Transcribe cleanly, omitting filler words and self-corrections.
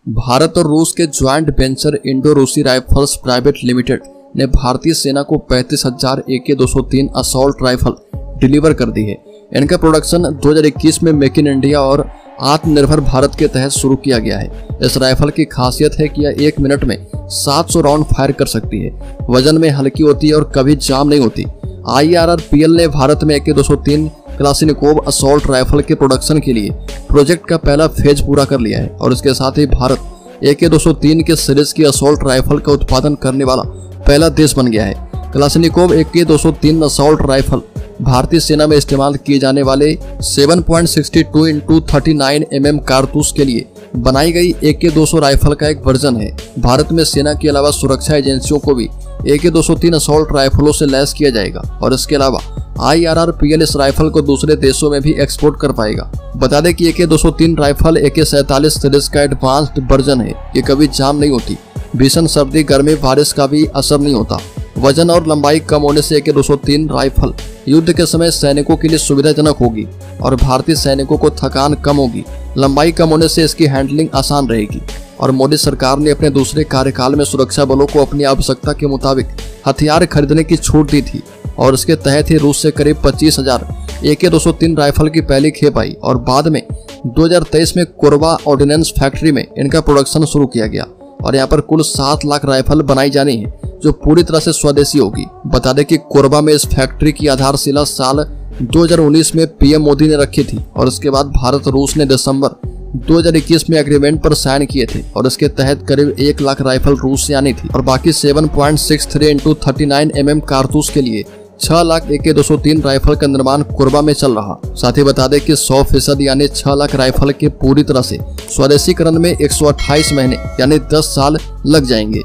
भारत और रूस के ज्वाइंट वेंचर इंडो रूसी राइफल्स प्राइवेट लिमिटेड ने भारतीय सेना को 35,000 AK-203 असॉल्ट राइफल डिलीवर कर दी है। इनका प्रोडक्शन 2021 में मेक इन इंडिया और आत्मनिर्भर भारत के तहत शुरू किया गया है। इस राइफल की खासियत है कि यह 1 मिनट में 700 राउंड फायर कर सकती है, वजन में हल्की होती है और कभी जाम नहीं होती। IRRPL ने भारत में AK-203 क्लाशिनिकोव असॉल्ट राइफल के प्रोडक्शन के लिए प्रोजेक्ट का पहला फेज पूरा कर लिया है और इसके साथ ही भारत AK-203 के सीरीज की असॉल्ट राइफल का उत्पादन करने वाला पहला देश बन गया है। क्लाशिनिकोव AK-203 असॉल्ट राइफल भारतीय सेना में इस्तेमाल किए जाने वाले 7.62x39 mm कारतूस के लिए बनाई गई AK-200 राइफल का एक वर्जन है। भारत में सेना के अलावा सुरक्षा एजेंसियों को भी AK-203 असॉल्ट राइफलों से लैस किया जाएगा और इसके अलावा IRRPL इस राइफल को दूसरे देशों में भी एक्सपोर्ट कर पाएगा। बता दें कि AK-203 राइफल AK-47 सीरीज का एडवांस्ड वर्जन है। ये कभी जाम नहीं होती, भीषण सर्दी गर्मी बारिश का भी असर नहीं होता। वजन और लंबाई कम होने से AK-203 राइफल युद्ध के समय सैनिकों के लिए सुविधाजनक होगी और भारतीय सैनिकों को थकान कम होगी। लंबाई कम होने से इसकी हैंडलिंग आसान रहेगी और मोदी सरकार ने अपने दूसरे कार्यकाल में सुरक्षा बलों को अपनी आवश्यकता के मुताबिक हथियार खरीदने की छूट दी थी और इसके तहत ही रूस से करीब 25,000 AK-203 राइफल की पहली खेप आई और बाद में 2023 में कोरबा ऑर्डिनेंस फैक्ट्री में इनका प्रोडक्शन शुरू किया गया और यहाँ पर कुल 7 लाख राइफल बनाई जानी है जो पूरी तरह से स्वदेशी होगी। बता दें कि कोरबा में इस फैक्ट्री की आधारशिला साल 2019 में PM मोदी ने रखी थी और इसके बाद भारत रूस ने दिसंबर 2021 में एग्रीमेंट पर साइन किए थे और इसके तहत करीब 1 लाख राइफल रूस से आनी थी और बाकी 7.63x39 mm कारतूस के लिए 6 लाख AK-203 राइफल का निर्माण कोरबा में चल रहा। साथ ही बता दें कि 100% यानी 6 लाख राइफल के पूरी तरह से स्वदेशीकरण में 128 महीने यानी 10 साल लग जाएंगे।